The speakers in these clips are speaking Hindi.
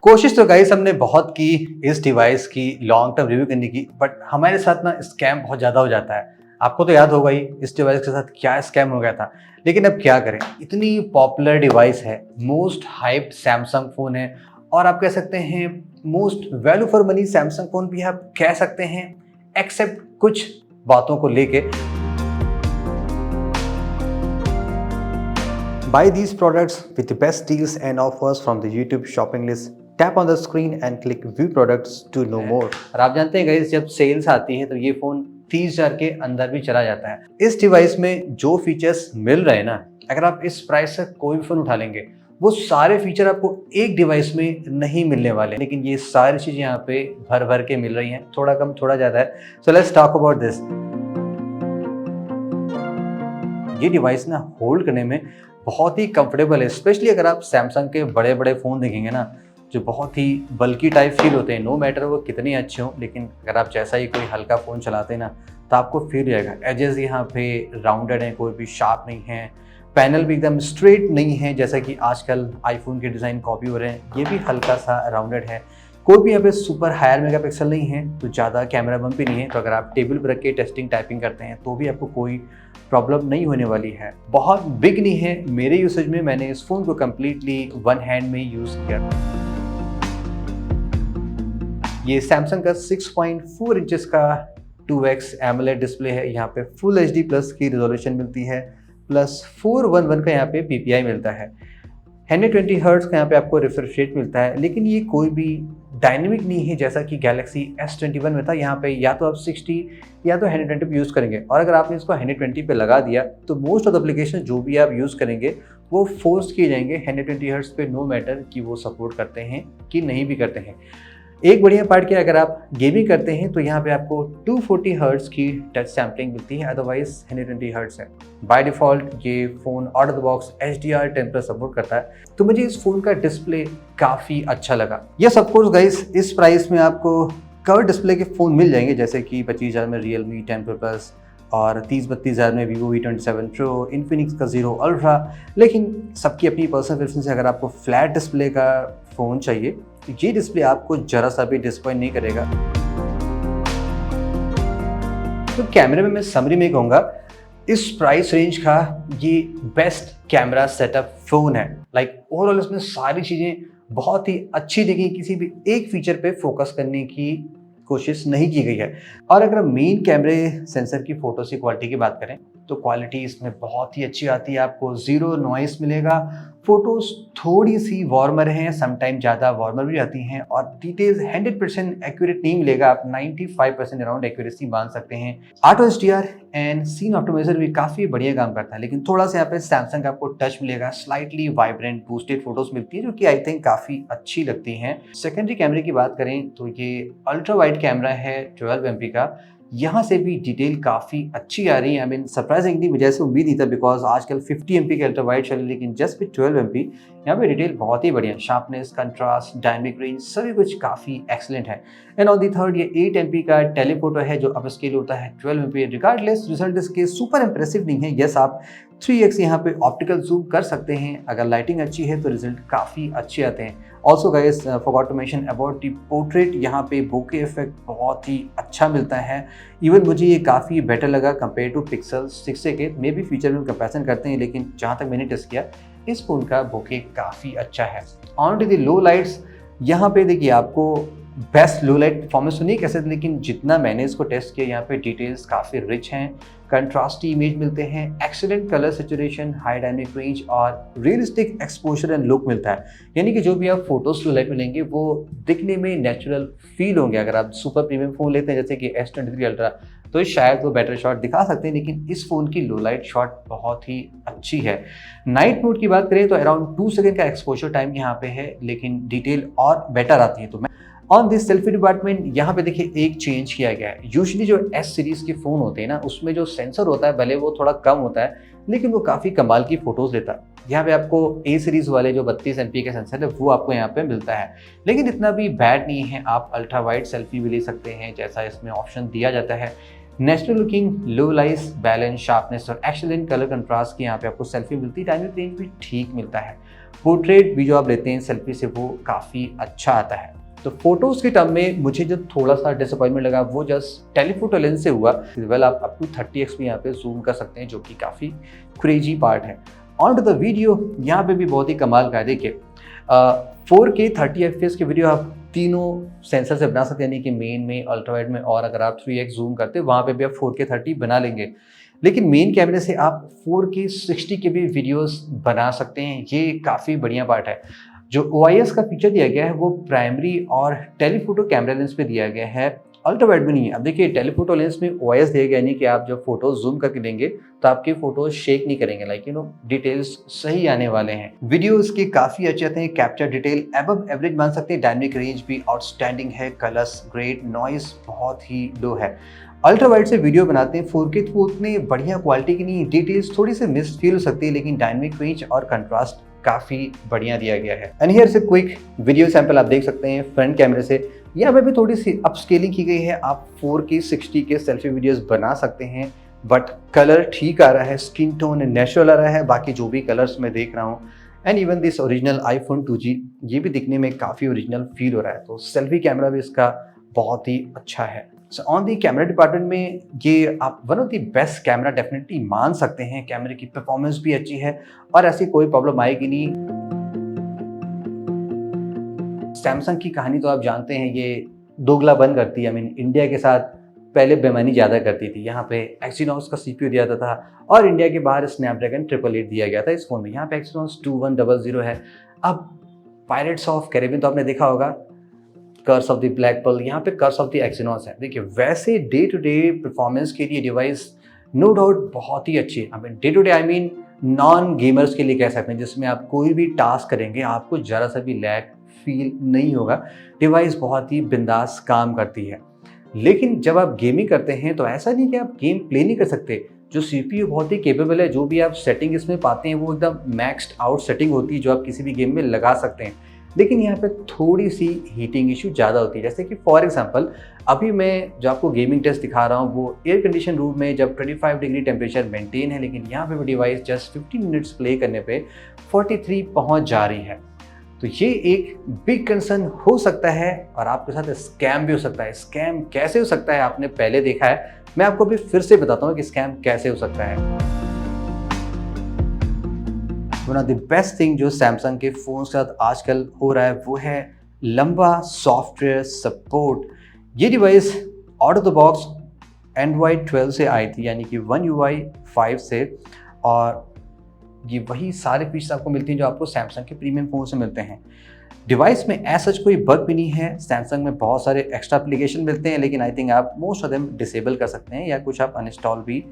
कोशिश तो गाइस हमने बहुत की इस डिवाइस की लॉन्ग टर्म रिव्यू करने की, बट हमारे साथ ना स्कैम बहुत ज़्यादा हो जाता है। आपको तो याद होगा ही इस डिवाइस के साथ क्या स्कैम हो गया था। लेकिन अब क्या करें, इतनी पॉपुलर डिवाइस है, मोस्ट हाइप्ड सैमसंग फ़ोन है और आप कह सकते हैं most value for money Samsung phone भी आप कह सकते हैं, एक्सेप्ट कुछ बातों को लेके। Buy these products with the best deals and offers from the YouTube shopping list. Tap on the screen and click View Products to know more. और आप जानते हैं गाइस, जब सेल्स आती है तो ये फ़ोन 30,000 के अंदर भी चला जाता है। इस डिवाइस में जो फीचर्स मिल रहे हैं ना, अगर आप इस प्राइस से कोई भी फ़ोन उठा लेंगे, वो सारे फीचर आपको एक डिवाइस में नहीं मिलने वाले। लेकिन ये सारी चीज़ें यहाँ पे भर भर के मिल रही हैं, थोड़ा कम थोड़ा ज़्यादा है। So let's talk about this. ये डिवाइस ना होल्ड करने में बहुत ही कंफर्टेबल है, स्पेशली अगर आप सैमसंग के बड़े बड़े फ़ोन देखेंगे ना, जो बहुत ही बल्कि टाइप फील होते हैं। नो मैटर वो कितने अच्छे हों, लेकिन अगर आप जैसा ही कोई हल्का फ़ोन चलाते हैं ना, तो आपको फील रहेगा। एजेस यहाँ पे राउंडेड हैं, कोई भी शार्प नहीं है। पैनल भी एकदम स्ट्रेट नहीं है जैसा कि आजकल आईफोन के डिज़ाइन कॉपी हो रहे हैं। ये भी हल्का सा राउंडेड है। कोई भी यहाँ पे सुपर हायर मेगापिक्सल नहीं है, तो ज़्यादा कैमरा बम भी नहीं है। तो अगर आप टेबल पर रख के टेस्टिंग टाइपिंग करते हैं तो भी आपको कोई प्रॉब्लम नहीं होने वाली है। बहुत बिग नहीं है। मेरे यूसेज में मैंने इस फ़ोन को कम्प्लीटली वन हैंड में यूज़ किया। ये सैमसंग का 6.4 इंचेस का 2x एमोलेड डिस्प्ले है। यहाँ पे फुल HD प्लस की रिजोल्यूशन मिलती है, प्लस 411 का यहाँ पे PPI मिलता है। 120 हर्ट्ज का यहाँ पे आपको रिफ्रेश रेट मिलता है, लेकिन ये कोई भी डायनेमिक नहीं है जैसा कि गैलेक्सी S21 में था। यहाँ पे या तो आप 60 या तो 120 पे यूज़ करेंगे, और अगर आपने इसको 120 पे लगा दिया तो मोस्ट ऑफ द एप्लीकेशन जो भी आप यूज़ करेंगे वो फोर्स किए जाएंगे 120 हर्ट्ज पे, नो मैटर कि वो सपोर्ट करते हैं कि नहीं भी करते हैं। एक बढ़िया पार्ट क्या है, अगर आप गेमिंग करते हैं तो यहाँ पे आपको 240 हर्ट्ज की टच सैम्पलिंग मिलती है, अदरवाइज 120 हर्ट्ज है। बाय डिफ़ॉल्ट ये phone out of the box HDR10+ support करता है। तो मुझे इस फ़ोन का डिस्प्ले काफ़ी अच्छा लगा। यस ऑफ कोर्स गाइस, इस प्राइस में आपको कर्व डिस्प्ले के फ़ोन मिल जाएंगे, जैसे कि 25,000 में Realme 10 Pro Plus और 30-32,000 में Vivo V27 Pro, Infinix का Zero Ultra। लेकिन सबकी अपनी पर्सनल प्रेफरेंस है। अगर आपको फ्लैट डिस्प्ले का फ़ोन चाहिए तो ये डिस्प्ले आपको ज़रा सा भी डिसअपॉइंट नहीं करेगा। तो कैमरे में मैं समरी में कहूँगा, इस प्राइस रेंज का ये बेस्ट कैमरा सेटअप फ़ोन है। ओवरऑल इसमें सारी चीज़ें बहुत ही अच्छी लगी, किसी भी एक फीचर पे फोकस करने की कोशिश नहीं की गई है। और अगर मेन कैमरे सेंसर की फ़ोटोस की क्वालिटी की बात करें तो क्वालिटी इसमें बहुत ही अच्छी आती है। आपको ज़ीरो नॉइस मिलेगा, फ़ोटोज़ थोड़ी सी वार्मर हैं, समटाइम ज़्यादा वार्मर भी आती हैं, और डिटेल्स 100% एक्यूरेट नहीं मिलेगा। आप 95% अराउंड एक्यूरेसी मान सकते हैं। Auto HDR and scene optimiser भी काफ़ी बढ़िया काम करता है, लेकिन थोड़ा सा यहाँ पे सैमसंग का आपको टच मिलेगा। स्लाइटली वाइब्रेंट बूस्टेड फोटोज़ मिलती है, जो कि आई थिंक काफ़ी अच्छी लगती हैं। सेकेंडरी कैमरे की बात करें तो ये अल्ट्रा वाइड कैमरा है 12 MP का। यहाँ से भी डिटेल काफ़ी अच्छी आ रही है। आई मीन सरप्राइजिंगली मुझे ऐसे उम्मीद नहीं था, बिकॉज आजकल 50 MP के अल्ट्रा वाइड चल, लेकिन जस्ट विद 12 MP यहाँ पे डिटेल बहुत ही बढ़िया। शार्पनेस, कंट्रास्ट, डायनेमिक रेंज सभी कुछ काफ़ी एक्सलेंट है। एंड ऑन दी थर्ड, ये 8 MP का टेलीफोटो है जो अप स्केल होता है 12 MP। रिगार्डलेस रिजल्ट इसके सुपर इंप्रेसिव नहीं है। यस, आप 3x यहाँ पे ऑप्टिकल जूम कर सकते हैं। अगर लाइटिंग अच्छी है तो रिजल्ट काफ़ी अच्छे आते हैं। Also guys, forgot to mention about the portrait, यहाँ पे बोके इफेक्ट बहुत ही अच्छा मिलता है। इवन मुझे ये काफ़ी बेटर लगा कंपेयर टू पिक्सल 6a के। मे भी फीचर में कंपेरिजन करते हैं, लेकिन जहाँ तक मैंने टेस्ट किया इस फ़ोन का बोके काफ़ी अच्छा है। On to the low lights, यहाँ पे देखिए आपको बेस्ट लो लाइट परफॉर्मेंस तो नहीं कह सकते, लेकिन जितना मैंने इसको टेस्ट किया, यहाँ पे डिटेल्स काफ़ी रिच हैं, कंट्रास्टी इमेज मिलते हैं, excellent colour saturation, high dynamic range और रियलिस्टिक एक्सपोजर एंड लुक मिलता है। यानी कि जो भी आप फोटोज लो लाइट में लेंगे वो दिखने में नेचुरल फील होंगे। अगर आप सुपर प्रीमियम फ़ोन लेते हैं जैसे कि S23 अल्ट्रा, तो शायद वो बेटर शॉट दिखा सकते हैं, लेकिन इस फ़ोन की लो लाइट शॉट बहुत ही अच्छी है। नाइट मोड की बात करें तो अराउंड 2 सेकंड का एक्सपोजर टाइम यहाँ पे है, लेकिन डिटेल और बेटर आती है। तो मैं ऑन दिस सेल्फी डिपार्टमेंट, यहाँ पे देखिए एक चेंज किया गया है। यूजुअली जो S सीरीज़ के फ़ोन होते हैं ना, उसमें जो सेंसर होता है भले वो थोड़ा कम होता है, लेकिन वो काफ़ी कमाल की फ़ोटोज़ लेता है। यहाँ पे आपको A सीरीज़ वाले जो 32 MP का सेंसर है वो आपको यहाँ पे मिलता है, लेकिन इतना भी बैड नहीं है। आप अल्ट्रा वाइड सेल्फी भी ले सकते हैं जैसा इसमें ऑप्शन दिया जाता है। नेचुरल लुकिंग, लो लाइट, बैलेंस, शार्पनेस और एक्सीलेंट कलर कंट्रास्ट की यहाँ पे आपको सेल्फी मिलती है। डायनेमिक रेंज भी ठीक मिलता है। पोर्ट्रेट भी जो आप लेते हैं सेल्फी से वो काफ़ी अच्छा आता है। तो फोटोज़ के टर्म में मुझे जो थोड़ा सा डिसअपॉइंटमेंट लगा वो जस्ट टेलीफोटो लेंस से हुआ। वेल आप अप टू 30x में यहाँ पे जूम कर सकते हैं, जो कि काफ़ी क्रेजी पार्ट है। ऑन टू द वीडियो, यहाँ पे भी बहुत ही कमाल का है। देखिए 4K 30 FPS की वीडियो आप तीनों सेंसर से बना सकते हैं, यानी कि मेन में, अल्ट्रावाइड में, और अगर आप 3x जूम करते हैं वहाँ पे भी आप 4K 30 बना लेंगे। लेकिन मेन कैमरे से आप 4K 60 के भी वीडियोस बना सकते हैं, ये काफ़ी बढ़िया पार्ट है। जो OIS का फीचर दिया गया है वो प्राइमरी और टेलीफोटो कैमरा लेंस पे दिया गया है, अल्ट्रावाइड में नहीं है। अब देखिए टेलीफोटो लेंस में OIS दिया गया, नहीं कि आप जब फोटो जूम करके लेंगे तो आपके फोटो शेक नहीं करेंगे, लाइक डिटेल्स सही आने वाले हैं। वीडियोस के काफ़ी अच्छे आते हैं, कैप्चर डिटेल एबव एवरेज मान सकते हैं, डायनेमिक रेंज भी आउटस्टैंडिंग है, कलर्स ग्रेट, नॉइस बहुत ही लो है। अल्ट्रावाइड से वीडियो बनाते हैं 4K तो उतनी बढ़िया क्वालिटी की नहीं, डिटेल्स थोड़ी सी मिस फील हो सकती है, लेकिन डायनेमिक रेंज और कंट्रास्ट काफ़ी बढ़िया दिया गया है। एंड हियर से क्विक वीडियो सैंपल आप देख सकते हैं फ्रंट कैमरे से। यहाँ पे भी थोड़ी सी अपस्केलिंग की गई है, आप 4K 60 के सेल्फी वीडियोस बना सकते हैं, बट कलर ठीक आ रहा है, स्किन टोन नेचुरल आ रहा है, बाकी जो भी कलर्स मैं देख रहा हूँ। And even this original iPhone 2G, ये भी दिखने में काफ़ी ओरिजिनल फील हो रहा है, तो सेल्फी कैमरा भी इसका बहुत ही अच्छा है। So on the camera department में ये आप one of the best camera definitely मान सकते हैं। कैमरे की परफॉर्मेंस भी अच्छी है और ऐसी कोई प्रॉब्लम आएगी नहीं। सैमसंग की कहानी तो आप जानते हैं, ये दोगलापन करती है। इंडिया के साथ पहले बेईमानी ज़्यादा करती थी। यहाँ पे एक्सिनॉस का CPU दिया जाता था और इंडिया के बाहर स्नैपड्रैगन 888 दिया गया था इस फोन में। यहाँ पे एक्सिनॉस 2100 है। अब पायरेट्स ऑफ कैरेबियन तो आपने देखा होगा, Curse of the Black Pearl, यहाँ पे कर्स ऑफ द एक्सिनॉस है। देखिए वैसे डे टू डे परफॉर्मेंस के लिए डिवाइस नो डाउट बहुत ही अच्छी है। Day to day non gamers के लिए कह सकते हैं, जिसमें आप कोई भी टास्क करेंगे आपको ज़रा सा भी लैग फील नहीं होगा। डिवाइस बहुत ही बिंदास काम करती है। लेकिन जब आप गेमिंग करते हैं तो ऐसा नहीं कि आप गेम प्ले नहीं कर सकते। जो CPU बहुत ही केपेबल है, जो भी आप सेटिंग इसमें पाते हैं वो एकदम मैक्स्ड आउट सेटिंग होती है, जो आप किसी भी गेम में लगा सकते हैं। लेकिन यहाँ पे थोड़ी सी हीटिंग इशू ज़्यादा होती है। जैसे कि फॉर एग्जांपल अभी मैं जो आपको गेमिंग टेस्ट दिखा रहा हूँ वो एयर कंडीशन रूम में जब 25 डिग्री टेम्परेचर मेंटेन है, लेकिन यहाँ पे भी डिवाइस जस्ट 15 मिनट्स प्ले करने पे 43 पहुँच जा रही है। तो ये एक बिग कंसर्न हो सकता है और आपके साथ स्कैम भी हो सकता है। स्कैम कैसे हो सकता है आपने पहले देखा है, मैं आपको अभी फिर से बताता हूँ कि स्कैम कैसे हो सकता है। One of the best thing जो सैमसंग के फ़ोन के साथ आजकल हो रहा है वो है लंबा सॉफ्टवेयर सपोर्ट। ये device out of the box Android 12 से आई थी, यानी कि One UI 5 से, और ये वही सारे फीचर्स आपको मिलते हैं जो आपको सैमसंग के प्रीमियम फ़ोन से मिलते हैं। डिवाइस में ऐसा कोई बग भी नहीं है। सैमसंग में बहुत सारे एक्स्ट्रा एप्लीकेशन मिलते हैं, लेकिन आई थिंक आप मोस्ट ऑफ देम डिसेबल कर सकते हैं या कुछ आप अनइंस्टॉल भी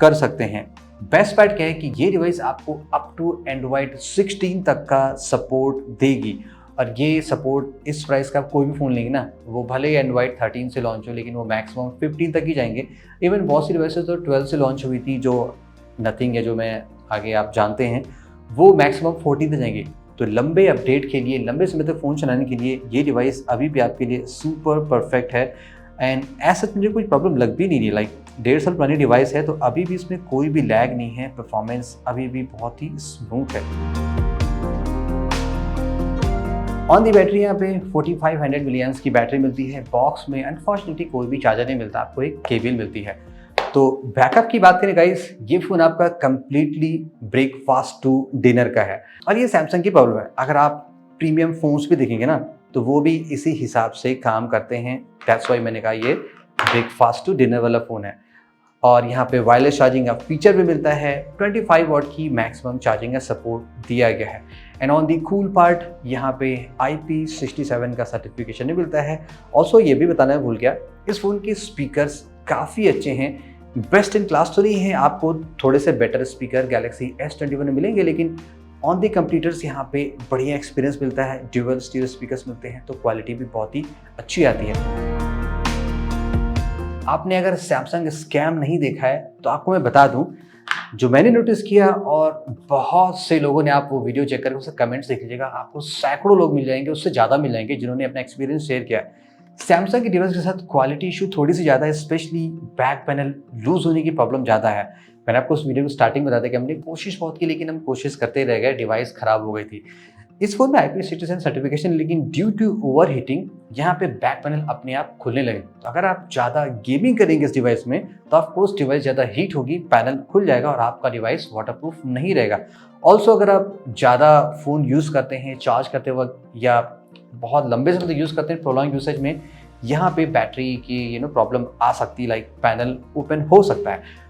कर सकते हैं। बेस्ट पार्ट क्या है कि ये डिवाइस आपको अप टू Android 16 तक का सपोर्ट देगी, और ये सपोर्ट इस प्राइस का आप कोई भी फ़ोन लेंगे ना, वो भले ही Android 13 से लॉन्च हो, लेकिन वो मैक्सिमम 15 तक ही जाएंगे। इवन बहुत सी डिवाइसेस तो 12 से लॉन्च हुई थी, जो नथिंग है, जो मैं आगे आप जानते हैं, वो मैक्सिमम 14 तक जाएंगे। तो लंबे अपडेट के लिए, लंबे समय तक फ़ोन चलाने के लिए ये डिवाइस अभी भी आपके लिए सुपर परफेक्ट है। एंड ऐसा मुझे कोई प्रॉब्लम लग भी नहीं रही। लाइक 1.5 साल पुरानी डिवाइस है तो अभी भी इसमें कोई भी लैग नहीं है, परफॉर्मेंस अभी भी बहुत ही स्मूथ है। ऑन दी बैटरी यहाँ पे 4500 मिलियंस की बैटरी मिलती है। बॉक्स में अनफॉर्चुनेटली कोई भी चार्जर नहीं मिलता, आपको एक केबल मिलती है। तो बैकअप की बात करें गाइस, ये फ़ोन आपका कम्प्लीटली ब्रेकफास्ट टू डिनर का है, और ये सैमसंग की प्रॉब्लम है। अगर आप प्रीमियम फ़ोन्स भी देखेंगे ना तो वो भी इसी हिसाब से काम करते हैं। दैट्स वाई मैंने कहा ये ब्रेकफास्ट टू डिनर वाला फ़ोन है। और यहाँ पे वायरलेस चार्जिंग का फीचर भी मिलता है। 25 वॉट की मैक्सिमम चार्जिंग का सपोर्ट दिया गया है। And on the cool part, यहाँ पे IP67 का सर्टिफिकेशन भी मिलता है। ऑल्सो ये भी बताना भूल गया, इस फ़ोन के स्पीकर्स काफ़ी अच्छे हैं, बेस्ट इन क्लास तो नहीं है, आपको थोड़े से बेटर स्पीकर Galaxy S21 में मिलेंगे, लेकिन ऑन दी कंप्यूटर्स यहाँ पे बढ़िया एक्सपीरियंस मिलता है। ड्यूअल स्टीरियो स्पीकर्स मिलते हैं, तो क्वालिटी भी बहुत ही अच्छी आती है। आपने अगर सैमसंग स्कैम नहीं देखा है तो आपको मैं बता दूं, जो मैंने नोटिस किया, और बहुत से लोगों ने, आप वो वीडियो चेक करके उससे कमेंट्स देख लीजिएगा, आपको सैकड़ों लोग मिल जाएंगे, उससे ज़्यादा मिल जाएंगे जिन्होंने अपना एक्सपीरियंस शेयर किया है। सैमसंग की डिवाइस के साथ क्वालिटी इशू थोड़ी सी ज़्यादा है, स्पेशली बैक पैनल लूज होने की प्रॉब्लम ज़्यादा है। मैंने आपको उस वीडियो को स्टार्टिंग में बताया कि हमने कोशिश बहुत की, लेकिन हम कोशिश करते रह गए, डिवाइस ख़राब हो गई थी। इस फोन में IP67 सर्टिफिकेशन, लेकिन ड्यू टू ओवर हीटिंग यहाँ पे बैक पैनल अपने आप खुलने लगे। तो अगर आप ज़्यादा गेमिंग करेंगे इस डिवाइस में तो ऑफकोर्स डिवाइस ज़्यादा हीट होगी, पैनल खुल जाएगा और आपका डिवाइस वाटरप्रूफ नहीं रहेगा। ऑल्सो अगर आप ज़्यादा फ़ोन यूज़ करते हैं चार्ज करते वक्त या बहुत लंबे समय तक यूज़ करते हैं प्रोलॉन्ग यूसेज में, यहाँ पे बैटरी की प्रॉब्लम आ सकती है, लाइक पैनल ओपन हो सकता है।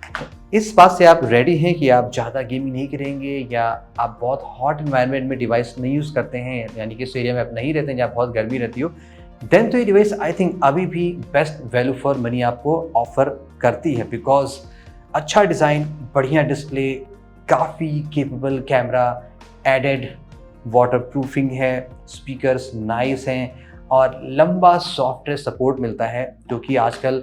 इस बात से आप रेडी हैं कि आप ज़्यादा गेमिंग नहीं करेंगे या आप बहुत हॉट इन्वायरमेंट में डिवाइस नहीं यूज़ करते हैं, यानी कि इस एरिया में आप नहीं रहते हैं जहाँ बहुत गर्मी रहती हो, देन तो ये डिवाइस आई थिंक अभी भी बेस्ट वैल्यू फॉर मनी आपको ऑफर करती है। बिकॉज अच्छा डिज़ाइन, बढ़िया डिस्प्ले, काफ़ी capable camera, added water proofing है, स्पीकर्स नाइस हैं और लंबा सॉफ्टवेयर सपोर्ट मिलता है जो कि आजकल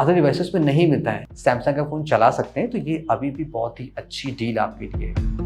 अदर डिवाइसेस में नहीं मिलता है। सैमसंग का फ़ोन चला सकते हैं तो ये अभी भी बहुत ही अच्छी डील आपके लिए है।